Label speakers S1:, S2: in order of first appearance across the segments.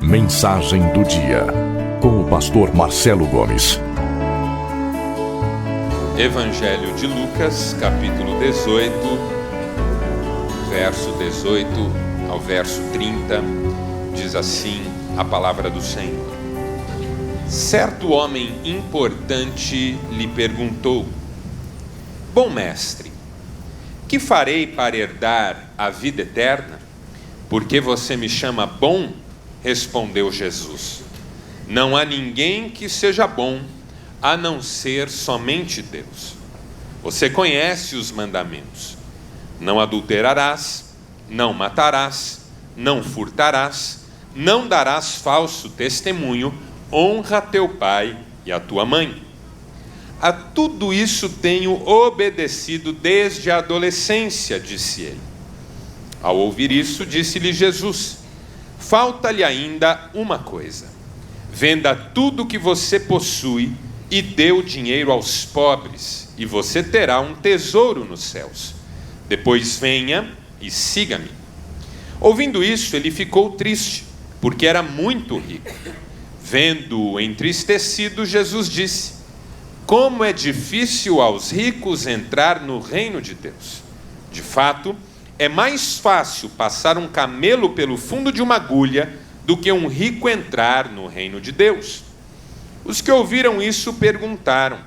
S1: Mensagem do dia, com o pastor Marcelo Gomes.
S2: Evangelho de Lucas, capítulo 18, verso 18 ao verso 30, diz assim a palavra do Senhor. Certo homem importante lhe perguntou: Bom mestre, que farei para herdar a vida eterna? Porque você me chama bom? Respondeu Jesus. Não há ninguém que seja bom, a não ser somente Deus. Você conhece os mandamentos: não adulterarás, não matarás, não furtarás, não darás falso testemunho, honra teu pai e a tua mãe. A tudo isso tenho obedecido desde a adolescência, disse ele. Ao ouvir isso, disse-lhe Jesus: falta-lhe ainda uma coisa. Venda tudo que você possui e dê o dinheiro aos pobres, e você terá um tesouro nos céus. Depois venha e siga-me. Ouvindo isso, ele ficou triste, porque era muito rico. Vendo-o entristecido, Jesus disse: como é difícil aos ricos entrar no reino de Deus. De fato, é mais fácil passar um camelo pelo fundo de uma agulha do que um rico entrar no reino de Deus. Os que ouviram isso perguntaram: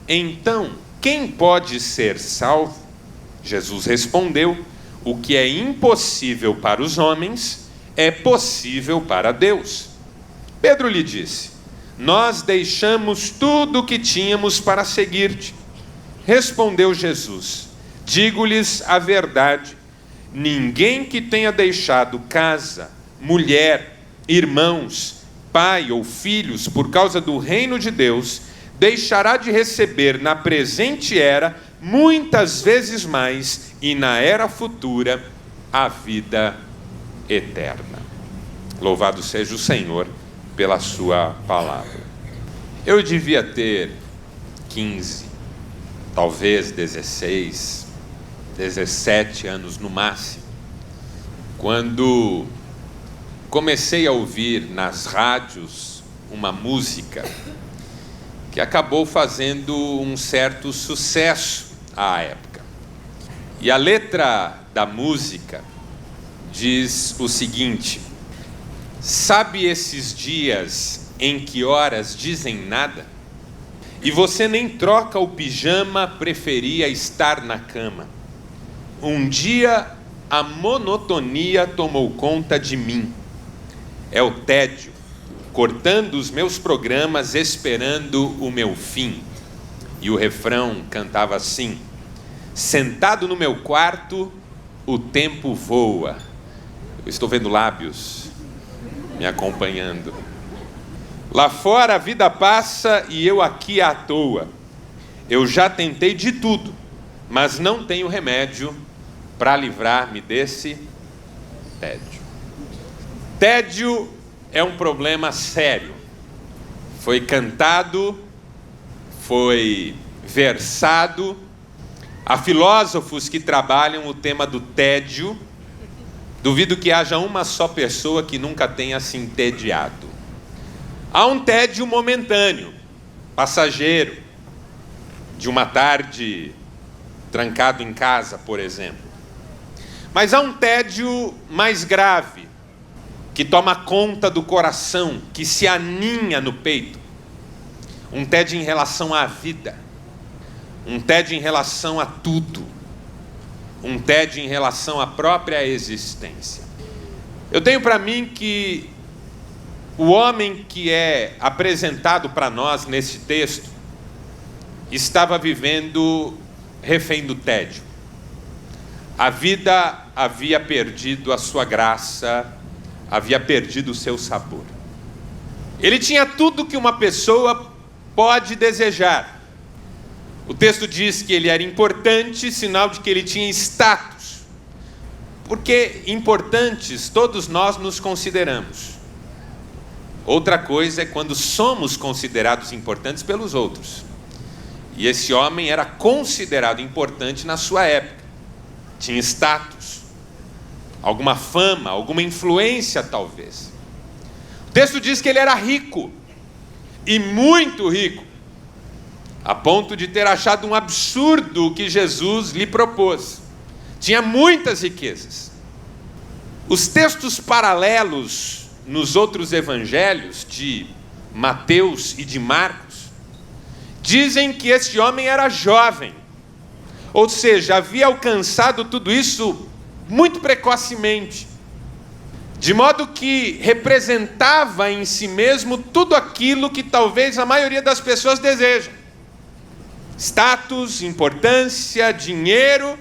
S2: então, quem pode ser salvo? Jesus respondeu: o que é impossível para os homens é possível para Deus. Pedro lhe disse: nós deixamos tudo o que tínhamos para seguir-te. Respondeu Jesus: digo-lhes a verdade, ninguém que tenha deixado casa, mulher, irmãos, pai ou filhos por causa do reino de Deus, deixará de receber na presente era muitas vezes mais, e na era futura a vida eterna. Louvado seja o Senhor pela sua palavra. Eu devia ter 15, talvez 16, 17 anos no máximo, quando comecei a ouvir nas rádios uma música que acabou fazendo um certo sucesso à época. E a letra da música diz o seguinte: sabe esses dias em que horas dizem nada? E você nem troca o pijama, preferia estar na cama. Um dia a monotonia tomou conta de mim. É o tédio, cortando os meus programas, esperando o meu fim. E o refrão cantava assim: sentado no meu quarto, o tempo voa. Eu estou vendo lábios me acompanhando. Lá fora a vida passa e eu aqui à toa. Eu já tentei de tudo, mas não tenho remédio para livrar-me desse tédio. Tédio é um problema sério. Foi cantado, foi versado. Há filósofos que trabalham o tema do tédio. Duvido que haja uma só pessoa que nunca tenha se entediado. Há um tédio momentâneo, passageiro, de uma tarde trancado em casa, por exemplo. Mas há um tédio mais grave, que toma conta do coração, que se aninha no peito. Um tédio em relação à vida, um tédio em relação a tudo, um tédio em relação à própria existência. Eu tenho para mim que o homem que é apresentado para nós nesse texto estava vivendo refém do tédio. A vida havia perdido a sua graça, havia perdido o seu sabor. Ele tinha tudo que uma pessoa pode desejar. O texto diz que ele era importante, sinal de que ele tinha status. Porque importantes todos nós nos consideramos. Outra coisa é quando somos considerados importantes pelos outros. E esse homem era considerado importante na sua época. Tinha status, alguma fama, alguma influência talvez. O texto diz que ele era rico, e muito rico, a ponto de ter achado um absurdo o que Jesus lhe propôs. Tinha muitas riquezas. Os textos paralelos nos outros evangelhos, de Mateus e de Marcos, dizem que este homem era jovem, ou seja, havia alcançado tudo isso muito precocemente, de modo que representava em si mesmo tudo aquilo que talvez a maioria das pessoas desejam: status, importância, dinheiro,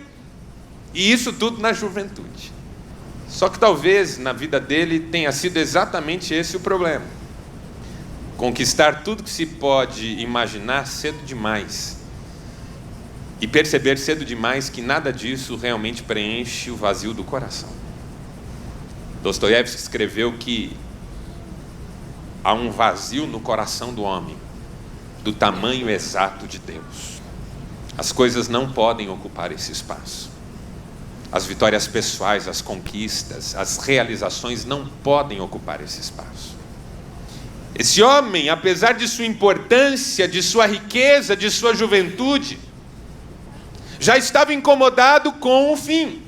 S2: e isso tudo na juventude. Só que talvez na vida dele tenha sido exatamente esse o problema: conquistar tudo que se pode imaginar cedo demais, e perceber cedo demais que nada disso realmente preenche o vazio do coração. Dostoiévski escreveu que há um vazio no coração do homem, do tamanho exato de Deus. As coisas não podem ocupar esse espaço. As vitórias pessoais, as conquistas, as realizações não podem ocupar esse espaço. Esse homem, apesar de sua importância, de sua riqueza, de sua juventude, já estava incomodado com o fim.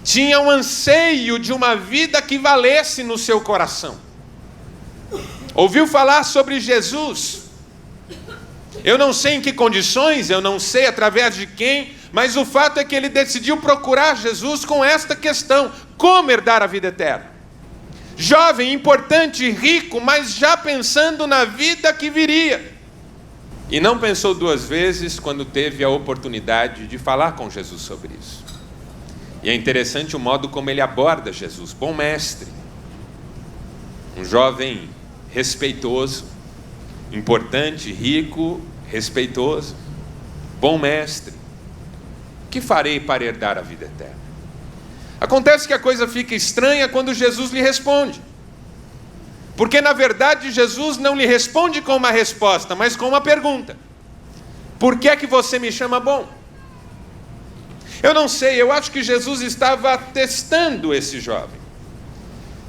S2: Tinha um anseio de uma vida que valesse no seu coração. Ouviu falar sobre Jesus. Eu não sei em que condições, eu não sei através de quem, mas o fato é que ele decidiu procurar Jesus com esta questão: como herdar a vida eterna? Jovem, importante, rico, mas já pensando na vida que viria. E não pensou duas vezes quando teve a oportunidade de falar com Jesus sobre isso. E é interessante o modo como ele aborda Jesus: bom mestre. Um jovem respeitoso, importante, rico, respeitoso. Bom mestre, o que farei para herdar a vida eterna? Acontece que a coisa fica estranha quando Jesus lhe responde. Porque na verdade Jesus não lhe responde com uma resposta, mas com uma pergunta: por que é que você me chama bom? Eu não sei, eu acho que Jesus estava testando esse jovem,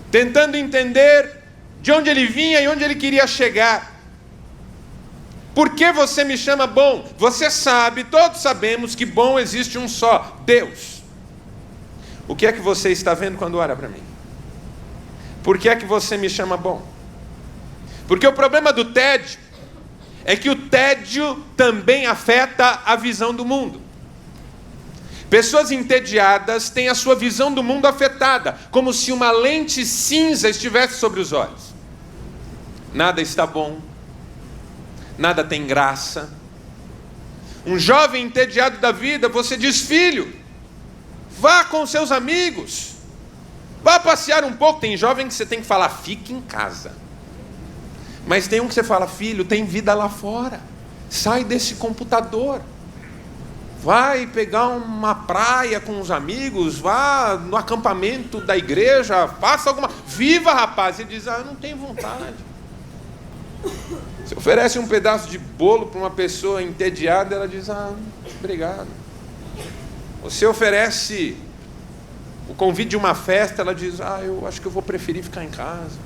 S2: tentando entender de onde ele vinha e onde ele queria chegar. Por que você me chama bom? Você sabe, todos sabemos que bom existe um só, Deus. O que é que você está vendo quando olha para mim? Por que é que você me chama bom? Porque o problema do tédio é que o tédio também afeta a visão do mundo. Pessoas entediadas têm a sua visão do mundo afetada, como se uma lente cinza estivesse sobre os olhos. Nada está bom, nada tem graça. Um jovem entediado da vida, você diz: filho, vá com seus amigos, vá passear um pouco. Tem jovem que você tem que falar: fique em casa. Mas tem um que você fala: filho, tem vida lá fora, sai desse computador, vai pegar uma praia com os amigos, vá no acampamento da igreja, faça alguma... Viva, rapaz! Ele diz: eu não tenho vontade. Você oferece um pedaço de bolo para uma pessoa entediada, ela diz: obrigado. Você oferece o convite de uma festa, ela diz: eu acho que eu vou preferir ficar em casa.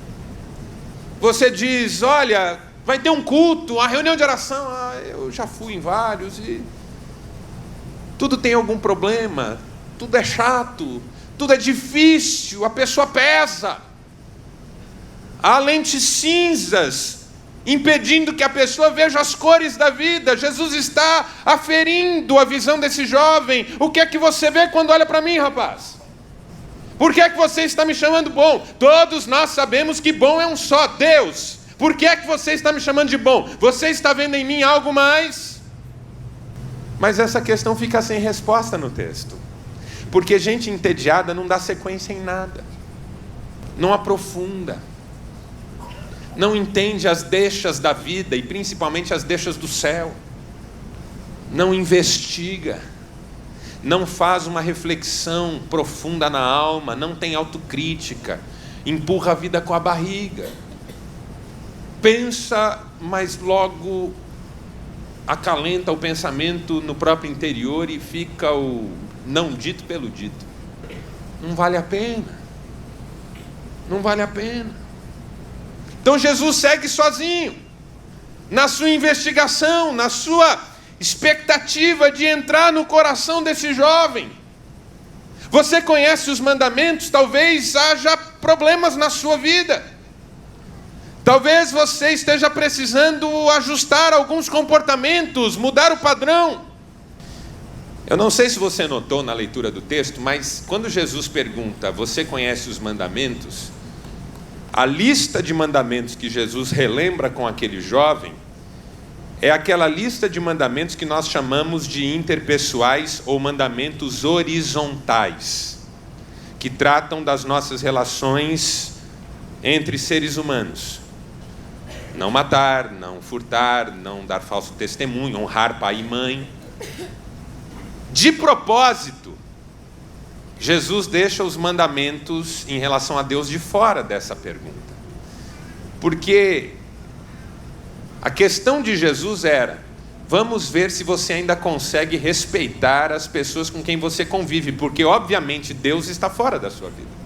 S2: Você diz: olha, vai ter um culto, a reunião de oração, eu já fui em vários e tudo tem algum problema, tudo é chato, tudo é difícil, a pessoa pesa. Há lentes cinzas impedindo que a pessoa veja as cores da vida. Jesus está aferindo a visão desse jovem. O que é que você vê quando olha para mim, rapaz? Por que é que você está me chamando bom? Todos nós sabemos que bom é um só, Deus. Por que é que você está me chamando de bom? Você está vendo em mim algo mais? Mas essa questão fica sem resposta no texto. Porque gente entediada não dá sequência em nada, não aprofunda, não entende as deixas da vida e principalmente as deixas do céu, não investiga, não faz uma reflexão profunda na alma, não tem autocrítica, empurra a vida com a barriga, pensa, mas logo acalenta o pensamento no próprio interior e fica o não dito pelo dito. Não vale a pena, não vale a pena. Então Jesus segue sozinho, na sua investigação, na sua expectativa de entrar no coração desse jovem. Você conhece os mandamentos, talvez haja problemas na sua vida. Talvez você esteja precisando ajustar alguns comportamentos, mudar o padrão. Eu não sei se você notou na leitura do texto, mas quando Jesus pergunta, você conhece os mandamentos? A lista de mandamentos que Jesus relembra com aquele jovem é aquela lista de mandamentos que nós chamamos de interpessoais ou mandamentos horizontais, que tratam das nossas relações entre seres humanos. Não matar, não furtar, não dar falso testemunho, honrar pai e mãe. De propósito, Jesus deixa os mandamentos em relação a Deus de fora dessa pergunta. Porque a questão de Jesus era: vamos ver se você ainda consegue respeitar as pessoas com quem você convive, porque obviamente Deus está fora da sua vida.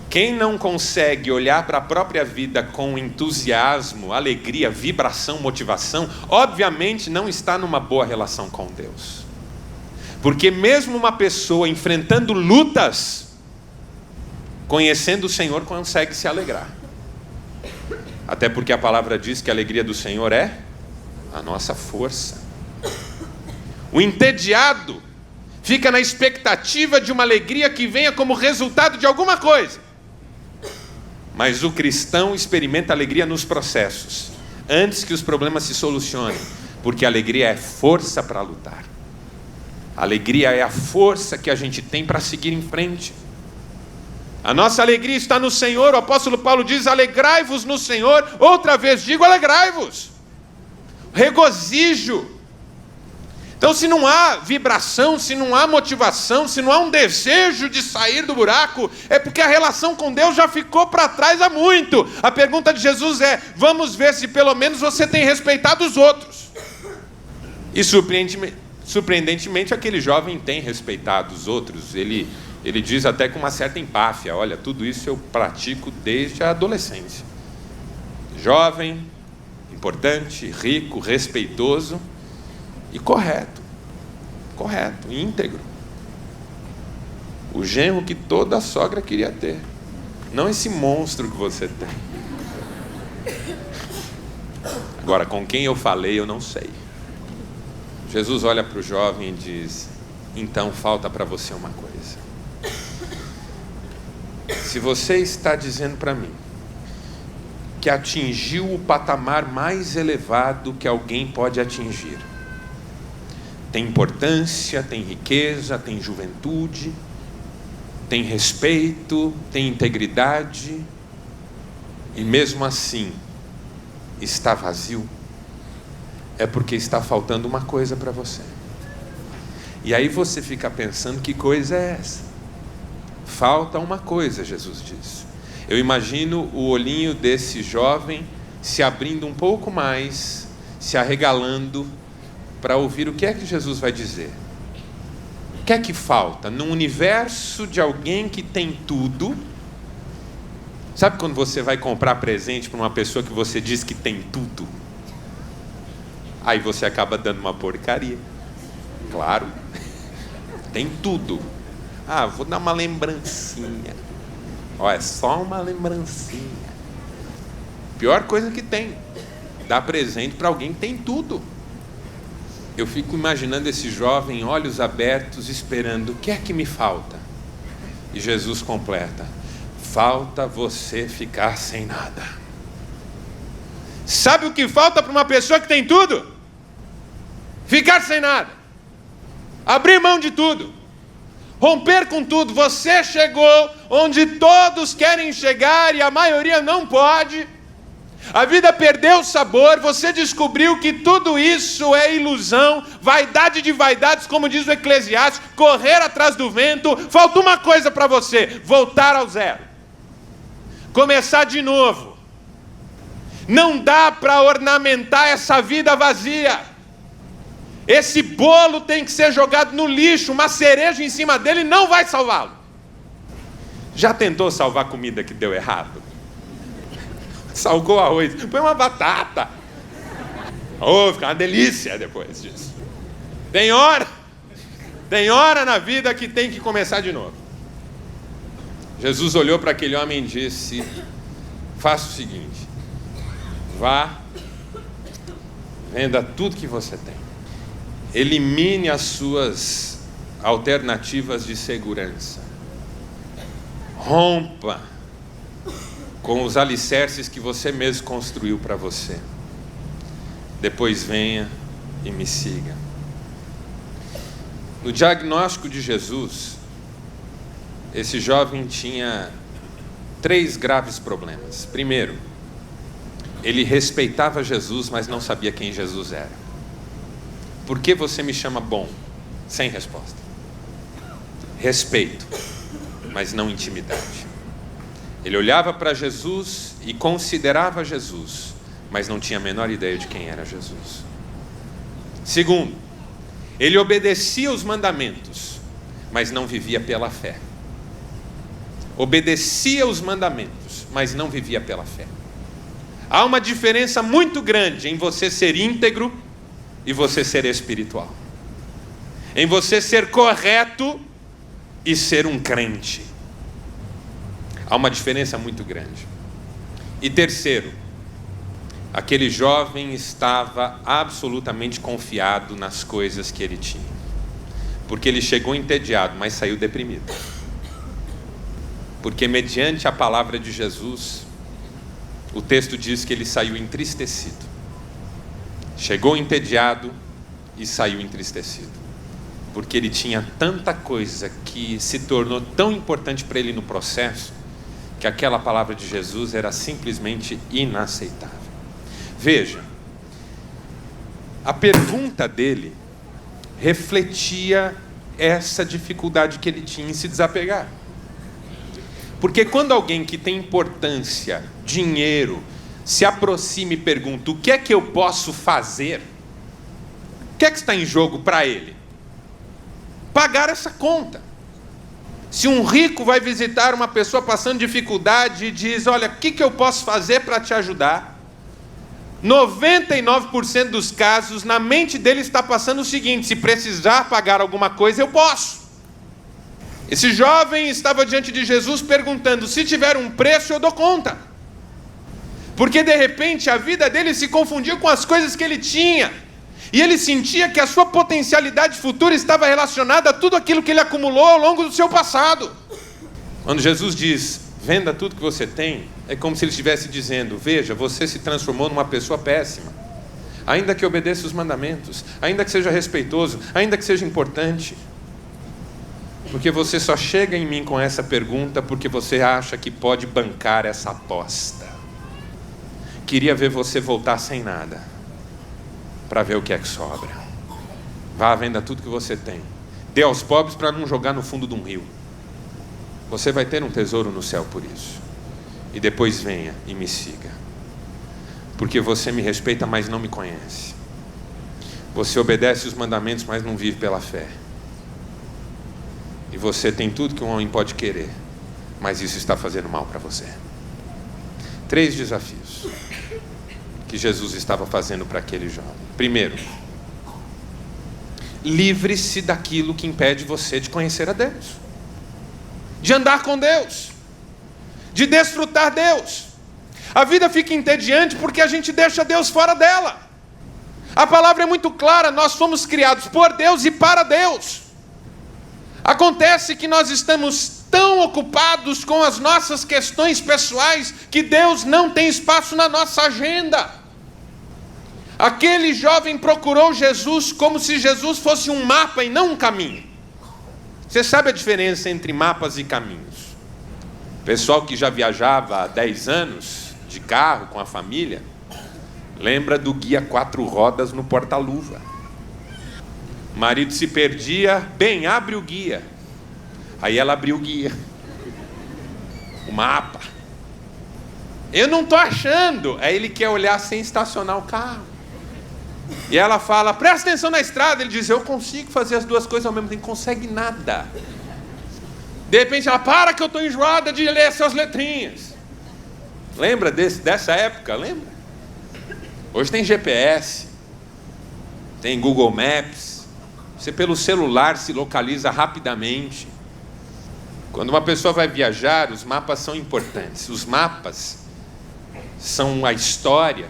S2: Quem não consegue olhar para a própria vida com entusiasmo, alegria, vibração, motivação, obviamente não está numa boa relação com Deus. Porque mesmo uma pessoa enfrentando lutas, conhecendo o Senhor, consegue se alegrar. Até porque a palavra diz que a alegria do Senhor é a nossa força. O entediado fica na expectativa de uma alegria que venha como resultado de alguma coisa. Mas o cristão experimenta alegria nos processos, antes que os problemas se solucionem, porque a alegria é força para lutar. A alegria é a força que a gente tem para seguir em frente. A nossa alegria está no Senhor. O apóstolo Paulo diz: alegrai-vos no Senhor. Outra vez digo, alegrai-vos. Regozijo. Então, se não há vibração, se não há motivação, se não há um desejo de sair do buraco, é porque a relação com Deus já ficou para trás há muito. A pergunta de Jesus é: vamos ver se pelo menos você tem respeitado os outros. E surpreendentemente, aquele jovem tem respeitado os outros. Ele diz até com uma certa empáfia: olha, tudo isso eu pratico desde a adolescência. Jovem, importante, rico, respeitoso e correto, íntegro. O genro que toda sogra queria ter, não esse monstro que você tem. Agora, com quem eu falei, eu não sei. Jesus olha para o jovem e diz: então falta para você uma coisa. Se você está dizendo para mim que atingiu o patamar mais elevado que alguém pode atingir, tem importância, tem riqueza, tem juventude, tem respeito, tem integridade, e mesmo assim está vazio, é porque está faltando uma coisa para você. E aí você fica pensando: que coisa é essa? Falta uma coisa, Jesus diz. Eu imagino o olhinho desse jovem se abrindo um pouco mais, se arregalando, para ouvir o que é que Jesus vai dizer. O que é que falta? Num universo de alguém que tem tudo. Sabe quando você vai comprar presente para uma pessoa que você diz que tem tudo? Aí você acaba dando uma porcaria. Claro. Tem tudo. Ah, vou dar uma lembrancinha. Ó, é só uma lembrancinha. Pior coisa que tem: dar presente para alguém que tem tudo. Eu fico imaginando esse jovem, olhos abertos, esperando: o que é que me falta? E Jesus completa: falta você ficar sem nada. Sabe o que falta para uma pessoa que tem tudo? Ficar sem nada. Abrir mão de tudo. Romper com tudo. Você chegou onde todos querem chegar e a maioria não pode. A vida perdeu o sabor, você descobriu que tudo isso é ilusão, vaidade de vaidades, como diz o Eclesiastes, correr atrás do vento. Falta uma coisa para você: voltar ao zero, começar de novo. Não dá para ornamentar essa vida vazia. Esse bolo tem que ser jogado no lixo, uma cereja em cima dele não vai salvá-lo. Já tentou salvar comida que deu errado? Salgou arroz, põe uma batata. Oh, fica uma delícia depois disso. Tem hora na vida que tem que começar de novo. Jesus olhou para aquele homem e disse: faça o seguinte, vá, venda tudo que você tem, elimine as suas alternativas de segurança, rompa com os alicerces que você mesmo construiu para você, depois venha e me siga. No diagnóstico de Jesus, esse jovem tinha 3 graves problemas. Primeiro, ele respeitava Jesus, mas não sabia quem Jesus era. Por que você me chama bom? Sem resposta. Respeito, mas não intimidade. Ele olhava para Jesus e considerava Jesus, mas não tinha a menor ideia de quem era Jesus. Segundo, ele obedecia os mandamentos, mas não vivia pela fé. Obedecia os mandamentos, mas não vivia pela fé. Há uma diferença muito grande em você ser íntegro e você ser espiritual. Em você ser correto e ser um crente. Há uma diferença muito grande. E terceiro, aquele jovem estava absolutamente confiado nas coisas que ele tinha. Porque ele chegou entediado, mas saiu deprimido. Porque mediante a palavra de Jesus, o texto diz que ele saiu entristecido. Chegou entediado e saiu entristecido. Porque ele tinha tanta coisa que se tornou tão importante para ele no processo, que aquela palavra de Jesus era simplesmente inaceitável. Veja, a pergunta dele refletia essa dificuldade que ele tinha em se desapegar. Porque quando alguém que tem importância, dinheiro, se aproxima e pergunta: o que é que eu posso fazer? O que é que está em jogo para ele? Pagar essa conta. Se um rico vai visitar uma pessoa passando dificuldade e diz: olha, o que eu posso fazer para te ajudar? 99% dos casos, na mente dele está passando o seguinte: se precisar pagar alguma coisa, eu posso. Esse jovem estava diante de Jesus perguntando: se tiver um preço, eu dou conta. Porque de repente a vida dele se confundiu com as coisas que ele tinha. E ele sentia que a sua potencialidade futura estava relacionada a tudo aquilo que ele acumulou ao longo do seu passado. Quando Jesus diz: venda tudo que você tem, é como se ele estivesse dizendo: veja, você se transformou numa pessoa péssima. Ainda que obedeça os mandamentos, ainda que seja respeitoso, ainda que seja importante. Porque você só chega em mim com essa pergunta porque você acha que pode bancar essa aposta. Queria ver você voltar sem nada, para ver o que é que sobra. Vá, venda tudo que você tem, dê aos pobres para não jogar no fundo de um rio. Você vai ter um tesouro no céu por isso. E depois venha e me siga. Porque você me respeita, mas não me conhece. Você obedece os mandamentos, mas não vive pela fé. E você tem tudo que um homem pode querer, mas isso está fazendo mal para você. 3 desafios que Jesus estava fazendo para aquele jovem. Primeiro, livre-se daquilo que impede você de conhecer a Deus, de andar com Deus, de desfrutar Deus. A vida fica entediante porque a gente deixa Deus fora dela. A palavra é muito clara: nós fomos criados por Deus e para Deus. Acontece que nós estamos tão ocupados com as nossas questões pessoais que Deus não tem espaço na nossa agenda. Aquele jovem procurou Jesus como se Jesus fosse um mapa e não um caminho. Você sabe a diferença entre mapas e caminhos? O pessoal que já viajava há 10 anos de carro com a família lembra do guia 4 rodas no porta-luva. O marido se perdia: bem, abre o guia. Aí ela abriu o guia, o mapa. Eu não estou achando. Aí ele quer olhar sem estacionar o carro. E ela fala: presta atenção na estrada. Ele diz: eu consigo fazer as duas coisas ao mesmo tempo. Não consegue nada. De repente ela: para que eu estou enjoada de ler essas letrinhas. Lembra dessa época? Lembra? Hoje tem GPS, tem Google Maps, você pelo celular se localiza rapidamente. Quando uma pessoa vai viajar, os mapas são importantes. Os mapas são a história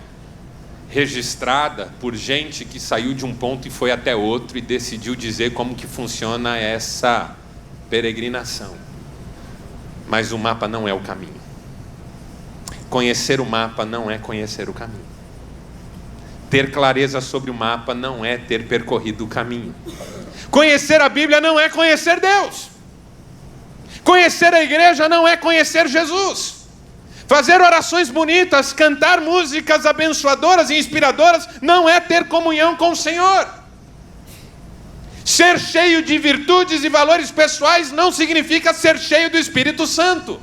S2: registrada por gente que saiu de um ponto e foi até outro e decidiu dizer como que funciona essa peregrinação. Mas o mapa não é o caminho. Conhecer o mapa não é conhecer o caminho. Ter clareza sobre o mapa não é ter percorrido o caminho. Conhecer a Bíblia não é conhecer Deus. Conhecer a igreja não é conhecer Jesus. Fazer orações bonitas, cantar músicas abençoadoras e inspiradoras não é ter comunhão com o Senhor. Ser cheio de virtudes e valores pessoais não significa ser cheio do Espírito Santo.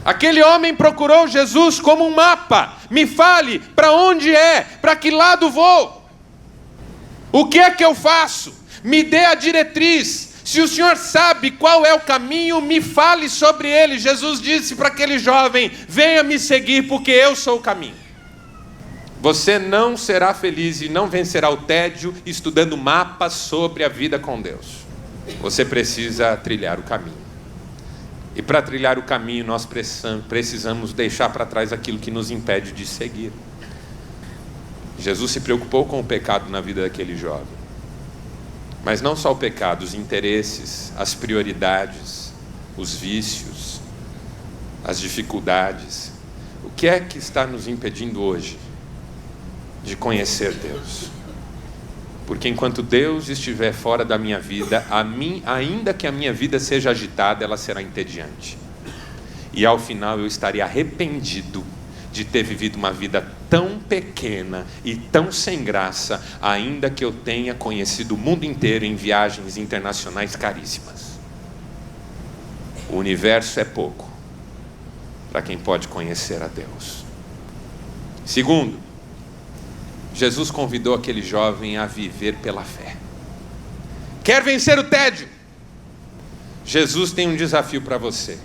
S2: Aquele homem procurou Jesus como um mapa. Me fale para onde é, para que lado vou. O que é que eu faço? Me dê a diretriz. Se o Senhor sabe qual é o caminho, me fale sobre ele. Jesus disse para aquele jovem: venha me seguir, porque eu sou o caminho. Você não será feliz e não vencerá o tédio estudando mapas sobre a vida com Deus. Você precisa trilhar o caminho. E para trilhar o caminho, nós precisamos deixar para trás aquilo que nos impede de seguir. Jesus se preocupou com o pecado na vida daquele jovem. Mas não só o pecado, os interesses, as prioridades, os vícios, as dificuldades. O que é que está nos impedindo hoje de conhecer Deus? Porque enquanto Deus estiver fora da minha vida, ainda que a minha vida seja agitada, ela será entediante. E ao final eu estarei arrependido de ter vivido uma vida tão pequena e tão sem graça, ainda que eu tenha conhecido o mundo inteiro em viagens internacionais caríssimas. O universo é pouco para quem pode conhecer a Deus. Segundo, Jesus convidou aquele jovem a viver pela fé. Quer vencer o tédio? Jesus tem um desafio para você.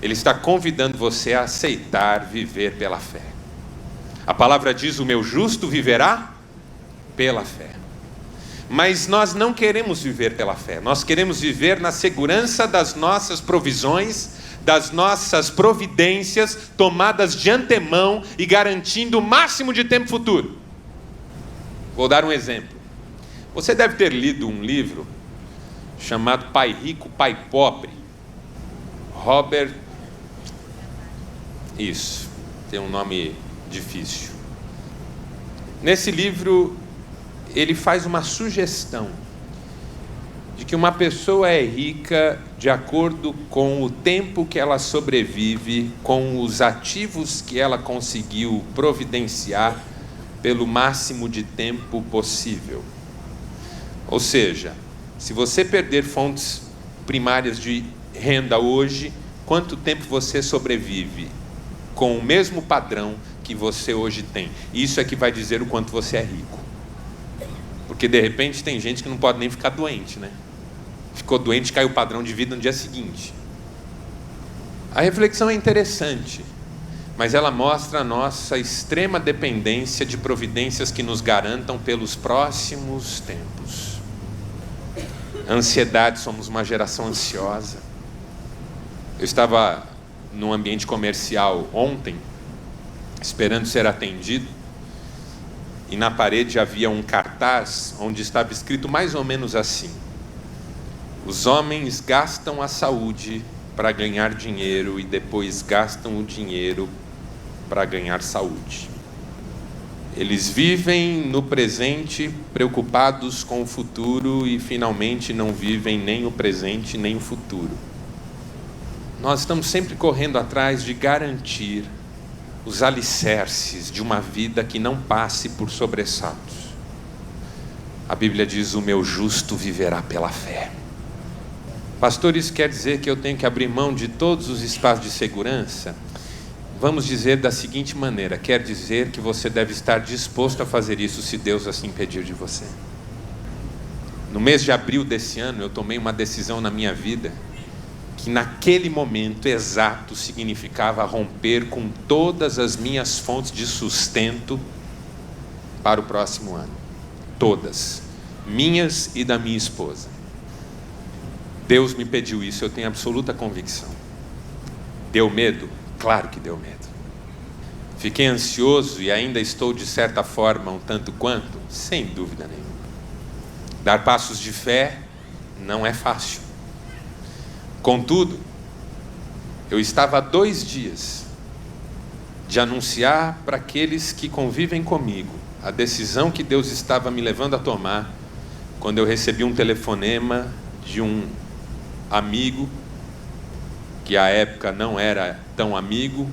S2: Ele está convidando você a aceitar viver pela fé. A palavra diz: o meu justo viverá pela fé. Mas nós não queremos viver pela fé. Nós queremos viver na segurança das nossas provisões, das nossas providências tomadas de antemão e garantindo o máximo de tempo futuro. Vou dar um exemplo. Você deve ter lido um livro chamado Pai Rico, Pai Pobre. Robert... Isso, tem um nome difícil. Nesse livro, ele faz uma sugestão de que uma pessoa é rica de acordo com o tempo que ela sobrevive, com os ativos que ela conseguiu providenciar pelo máximo de tempo possível. Ou seja, se você perder fontes primárias de renda hoje, quanto tempo você sobrevive com o mesmo padrão que você hoje tem? Isso é que vai dizer o quanto você é rico. Porque de repente tem gente que não pode nem ficar doente, né? Ficou doente, caiu o padrão de vida no dia seguinte. A reflexão é interessante, mas ela mostra a nossa extrema dependência de providências que nos garantam pelos próximos tempos. Ansiedade, somos uma geração ansiosa. Eu estava num ambiente comercial ontem, esperando ser atendido, e na parede havia um cartaz onde estava escrito mais ou menos assim: os homens gastam a saúde para ganhar dinheiro e depois gastam o dinheiro para ganhar saúde. Eles vivem no presente preocupados com o futuro e finalmente não vivem nem o presente nem o futuro. Nós estamos sempre correndo atrás de garantir os alicerces de uma vida que não passe por sobressaltos. A Bíblia diz: o meu justo viverá pela fé. Pastor, isso quer dizer que eu tenho que abrir mão de todos os espaços de segurança? Vamos dizer da seguinte maneira: quer dizer que você deve estar disposto a fazer isso se Deus assim pedir de você. No mês de abril desse ano, eu tomei uma decisão na minha vida que naquele momento exato significava romper com todas as minhas fontes de sustento para o próximo ano. Todas. Minhas e da minha esposa. Deus me pediu isso, eu tenho absoluta convicção. Deu medo? Claro que deu medo. Fiquei ansioso e ainda estou de certa forma um tanto quanto? Sem dúvida nenhuma. Dar passos de fé não é fácil. Contudo, eu estava há 2 dias de anunciar para aqueles que convivem comigo a decisão que Deus estava me levando a tomar, quando eu recebi um telefonema de um amigo, que à época não era tão amigo,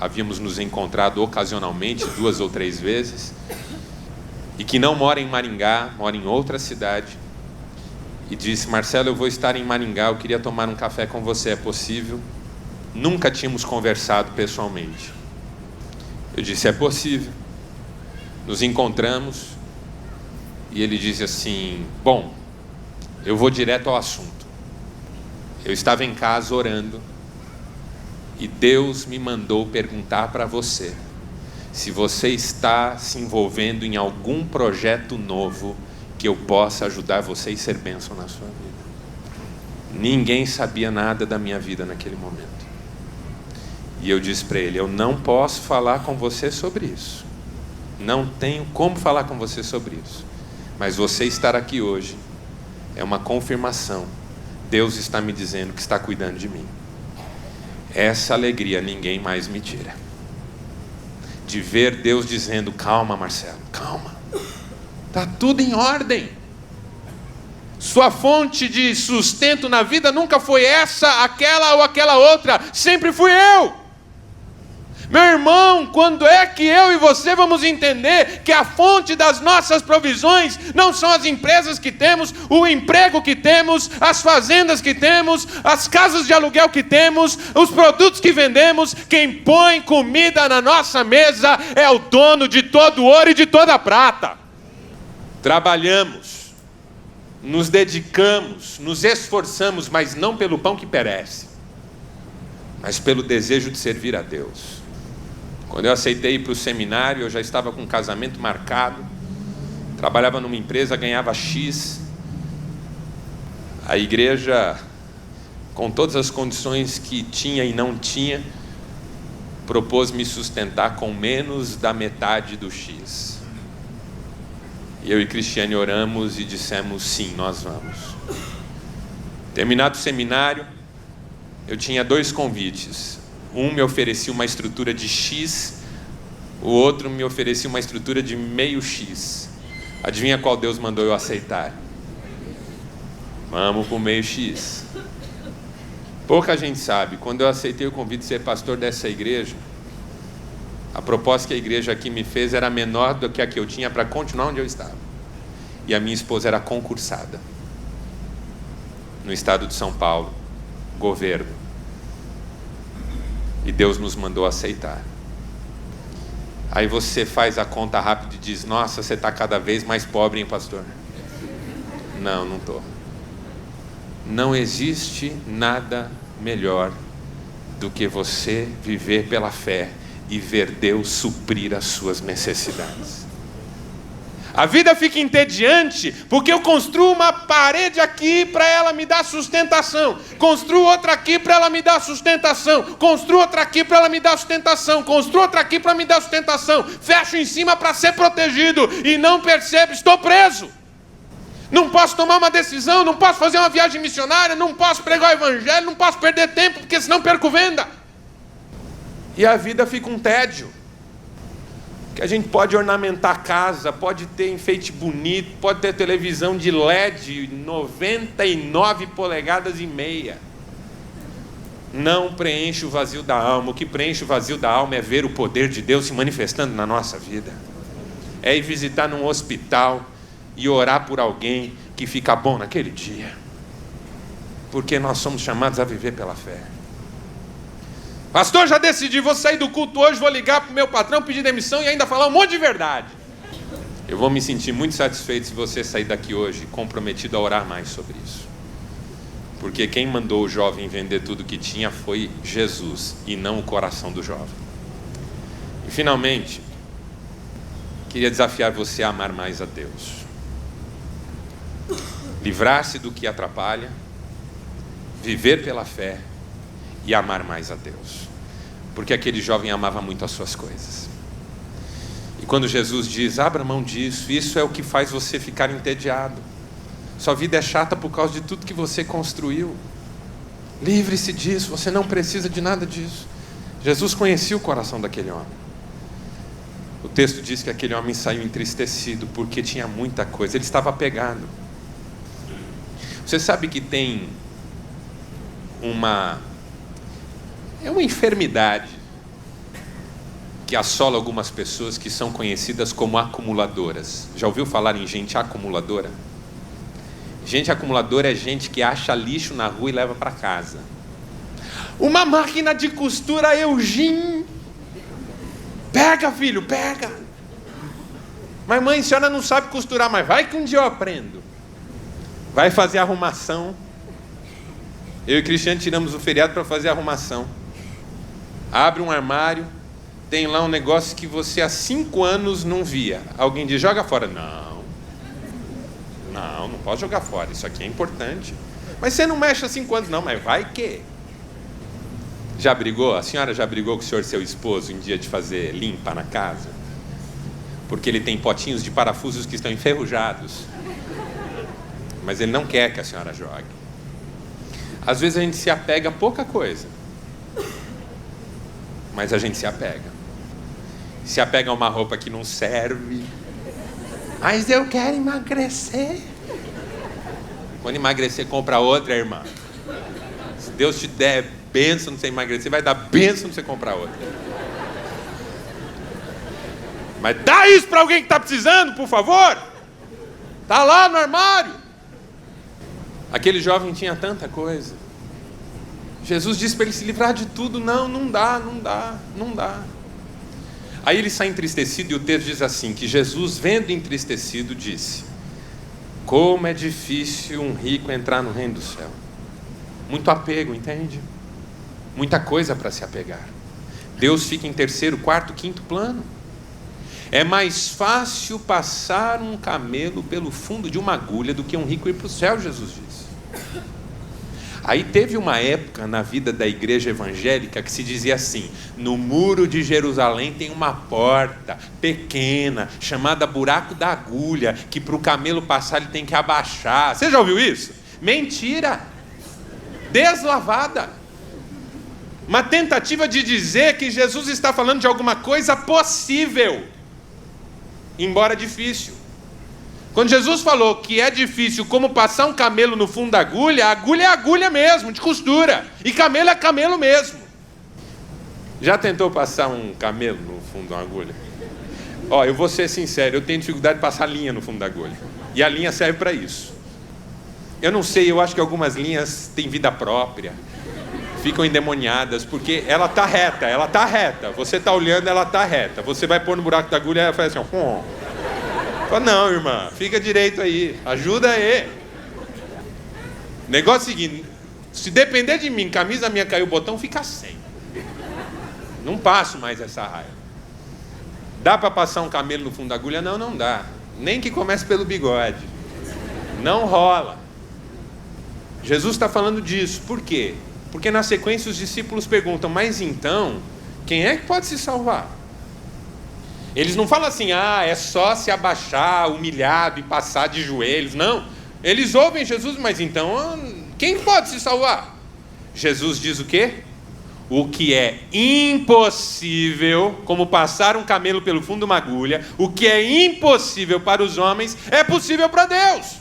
S2: havíamos nos encontrado ocasionalmente 2 ou 3 vezes, e que não mora em Maringá, mora em outra cidade, e disse: Marcelo, eu vou estar em Maringá, eu queria tomar um café com você, é possível? Nunca tínhamos conversado pessoalmente. Eu disse: é possível. Nos encontramos, e ele disse assim: bom, eu vou direto ao assunto. Eu estava em casa orando, e Deus me mandou perguntar para você se você está se envolvendo em algum projeto novo que eu possa ajudar você e ser bênção na sua vida. Ninguém sabia nada da minha vida naquele momento. E eu disse para ele: eu não posso falar com você sobre isso. Não tenho como falar com você sobre isso. Mas você estar aqui hoje é uma confirmação. Deus está me dizendo que está cuidando de mim. Essa alegria ninguém mais me tira. De ver Deus dizendo: calma, Marcelo, calma. Está tudo em ordem. Sua fonte de sustento na vida nunca foi essa, aquela ou aquela outra. Sempre fui eu. Meu irmão, quando é que eu e você vamos entender que a fonte das nossas provisões não são as empresas que temos, o emprego que temos, as fazendas que temos, as casas de aluguel que temos, os produtos que vendemos? Quem põe comida na nossa mesa é o dono de todo o ouro e de toda a prata. Trabalhamos, nos dedicamos, nos esforçamos, mas não pelo pão que perece, mas pelo desejo de servir a Deus. Quando eu aceitei ir para o seminário, eu já estava com um casamento marcado, trabalhava numa empresa, ganhava X. A igreja, com todas as condições que tinha e não tinha, propôs me sustentar com menos da metade do X. Eu e Cristiane oramos e dissemos: sim, nós vamos. Terminado o seminário, eu tinha 2 convites. Um me oferecia uma estrutura de X, o outro me oferecia uma estrutura de meio X. Adivinha qual Deus mandou eu aceitar? Vamos para o meio X. Pouca gente sabe, quando eu aceitei o convite de ser pastor dessa igreja, a proposta que a igreja aqui me fez era menor do que a que eu tinha para continuar onde eu estava. E a minha esposa era concursada no estado de São Paulo, governo. E Deus nos mandou aceitar. Aí você faz a conta rápida e diz: nossa, você está cada vez mais pobre, hein, pastor? Não, não estou. Não existe nada melhor do que você viver pela fé e ver Deus suprir as suas necessidades. A vida fica entediante porque eu construo uma parede aqui para ela me dar sustentação, construo outra aqui para ela me dar sustentação, construo outra aqui para ela me dar sustentação, construo outra aqui para me dar sustentação, fecho em cima para ser protegido e não percebo, estou preso. Não posso tomar uma decisão, não posso fazer uma viagem missionária, não posso pregar o evangelho, não posso perder tempo, porque senão perco venda. E a vida fica um tédio. Que a gente pode ornamentar a casa, pode ter enfeite bonito, pode ter televisão de LED 99 polegadas e meia. Não preenche o vazio da alma. O que preenche o vazio da alma é ver o poder de Deus se manifestando na nossa vida. É ir visitar num hospital e orar por alguém que fica bom naquele dia. Porque nós somos chamados a viver pela fé. Pastor, já decidi, vou sair do culto hoje, vou ligar para o meu patrão, pedir demissão e ainda falar um monte de verdade. Eu vou me sentir muito satisfeito se você sair daqui hoje comprometido a orar mais sobre isso. Porque quem mandou o jovem vender tudo que tinha foi Jesus, e não o coração do jovem. E finalmente, queria desafiar você a amar mais a Deus. Livrar-se do que atrapalha, viver pela fé e amar mais a Deus. Porque aquele jovem amava muito as suas coisas. E quando Jesus diz, abra mão disso, isso é o que faz você ficar entediado. Sua vida é chata por causa de tudo que você construiu. Livre-se disso, você não precisa de nada disso. Jesus conhecia o coração daquele homem. O texto diz que aquele homem saiu entristecido porque tinha muita coisa, ele estava apegado. Você sabe que tem uma enfermidade que assola algumas pessoas que são conhecidas como acumuladoras. Já ouviu falar em gente acumuladora? Gente acumuladora é gente que acha lixo na rua e leva para casa. Uma máquina de costura Eugene. Pega, filho, pega. Mas mãe, a senhora não sabe costurar, mas vai que um dia eu aprendo. Vai fazer arrumação. Eu e o Cristiano tiramos o feriado para fazer arrumação. Abre um armário, tem lá um negócio que você há 5 anos não via. Alguém diz, joga fora. Não pode jogar fora, isso aqui é importante. Mas você não mexe há 5 anos, não, mas vai que... Já brigou? A senhora já brigou com o senhor, seu esposo, em dia de fazer limpa na casa? Porque ele tem potinhos de parafusos que estão enferrujados. Mas ele não quer que a senhora jogue. Às vezes a gente se apega a pouca coisa. Mas a gente se apega. Se apega a uma roupa que não serve. Mas eu quero emagrecer. Quando emagrecer, compra outra, irmã. Se Deus te der bênção não você emagrecer, vai dar bênção não você comprar outra. Mas dá isso para alguém que está precisando, por favor. Está lá no armário. Aquele jovem tinha tanta coisa. Jesus disse para ele se livrar de tudo. Não dá. Aí ele sai entristecido e o texto diz assim, que Jesus, vendo entristecido, disse, como é difícil um rico entrar no reino do céu. Muito apego, entende? Muita coisa para se apegar. Deus fica em 3º, 4º, 5º plano. É mais fácil passar um camelo pelo fundo de uma agulha do que um rico ir para o céu, Jesus disse. Aí teve uma época na vida da igreja evangélica que se dizia assim, no muro de Jerusalém tem uma porta pequena, chamada buraco da agulha, que para o camelo passar ele tem que abaixar. Você já ouviu isso? Mentira! Deslavada! Uma tentativa de dizer que Jesus está falando de alguma coisa possível, embora difícil. Quando Jesus falou que é difícil como passar um camelo no fundo da agulha, a agulha é agulha mesmo, de costura. E camelo é camelo mesmo. Já tentou passar um camelo no fundo de uma agulha? Eu vou ser sincero, eu tenho dificuldade de passar linha no fundo da agulha. E a linha serve para isso. Eu não sei, eu acho que algumas linhas têm vida própria. Ficam endemoniadas, porque ela está reta. Você está olhando, ela está reta. Você vai pôr no buraco da agulha e ela faz assim, Fala, não, irmã, fica direito aí, ajuda aí. Negócio seguinte, se depender de mim, camisa minha caiu o botão, fica sem. Não passo mais essa raiva. Dá para passar um camelo no fundo da agulha? Não dá. Nem que comece pelo bigode. Não rola. Jesus está falando disso. Por quê? Porque na sequência os discípulos perguntam, mas então, quem é que pode se salvar? Eles não falam assim, é só se abaixar, humilhado e passar de joelhos. Não. Eles ouvem Jesus, mas então, quem pode se salvar? Jesus diz o quê? O que é impossível, como passar um camelo pelo fundo de uma agulha, o que é impossível para os homens, é possível para Deus.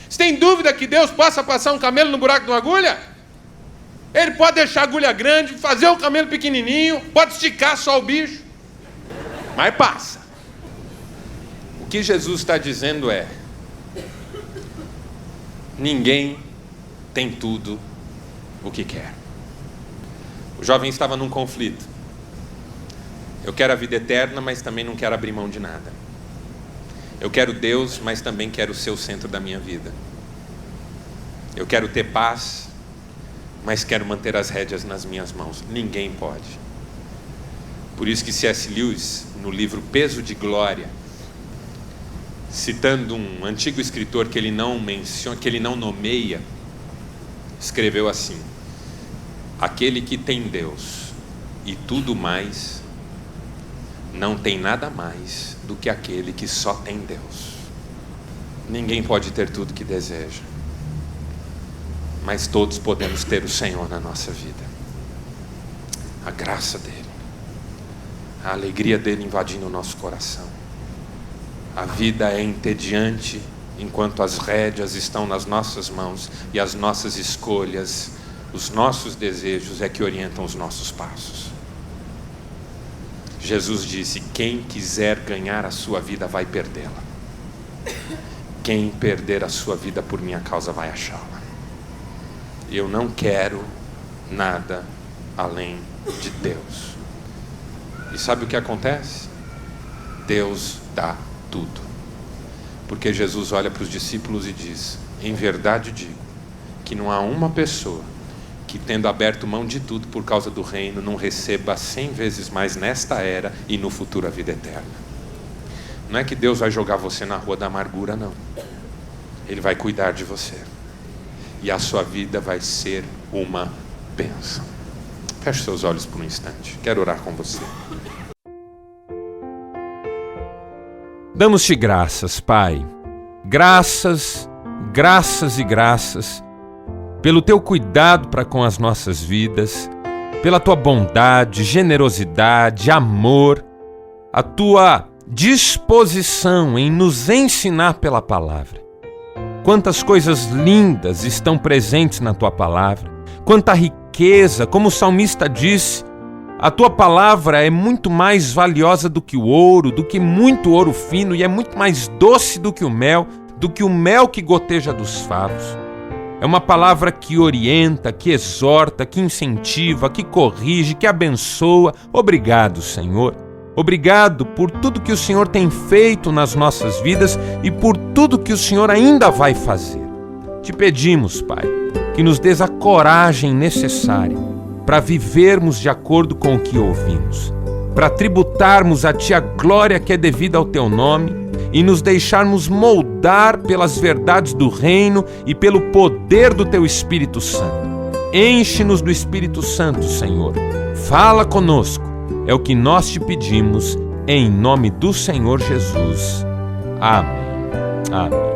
S2: Você tem dúvida que Deus possa passar um camelo no buraco de uma agulha? Ele pode deixar a agulha grande, fazer o camelo pequenininho, pode esticar só o bicho. Mas passa. O que Jesus está dizendo é, ninguém tem tudo o que quer. O jovem estava num conflito. Eu quero a vida eterna, mas também não quero abrir mão de nada. Eu quero Deus, mas também quero ser o centro da minha vida. Eu quero ter paz, mas quero manter as rédeas nas minhas mãos. Ninguém pode. Por isso que C.S. Lewis, no livro Peso de Glória, citando um antigo escritor que ele não menciona, que ele não nomeia, escreveu assim: aquele que tem Deus e tudo mais, não tem nada mais do que aquele que só tem Deus. Ninguém pode ter tudo que deseja, mas todos podemos ter o Senhor na nossa vida. A graça dele, a alegria dele invadindo o nosso coração. A vida é entediante enquanto as rédeas estão nas nossas mãos e as nossas escolhas, os nossos desejos é que orientam os nossos passos. Jesus disse: quem quiser ganhar a sua vida vai perdê-la. Quem perder a sua vida por minha causa vai achá-la. Eu não quero nada além de Deus. E sabe o que acontece? Deus dá tudo. Porque Jesus olha para os discípulos e diz: em verdade digo que não há uma pessoa que, tendo aberto mão de tudo por causa do reino, não receba 100 vezes mais nesta era e no futuro a vida eterna. Não é que Deus vai jogar você na rua da amargura, não. Ele vai cuidar de você e a sua vida vai ser uma bênção. Feche seus olhos por um instante, quero orar com você.
S3: Damos-te graças, Pai, graças, graças e graças, pelo teu cuidado para com as nossas vidas, pela tua bondade, generosidade, amor, a tua disposição em nos ensinar pela palavra. Quantas coisas lindas estão presentes na tua palavra, quanta riqueza, como o salmista disse, a tua palavra é muito mais valiosa do que o ouro, do que muito ouro fino, e é muito mais doce do que o mel que goteja dos favos. É uma palavra que orienta, que exorta, que incentiva, que corrige, que abençoa. Obrigado, Senhor. Obrigado por tudo que o Senhor tem feito nas nossas vidas e por tudo que o Senhor ainda vai fazer. Te pedimos, Pai, que nos dês a coragem necessária para vivermos de acordo com o que ouvimos, para tributarmos a Ti a glória que é devida ao Teu nome e nos deixarmos moldar pelas verdades do reino e pelo poder do Teu Espírito Santo. Enche-nos do Espírito Santo, Senhor. Fala conosco. É o que nós te pedimos, em nome do Senhor Jesus. Amém. Amém.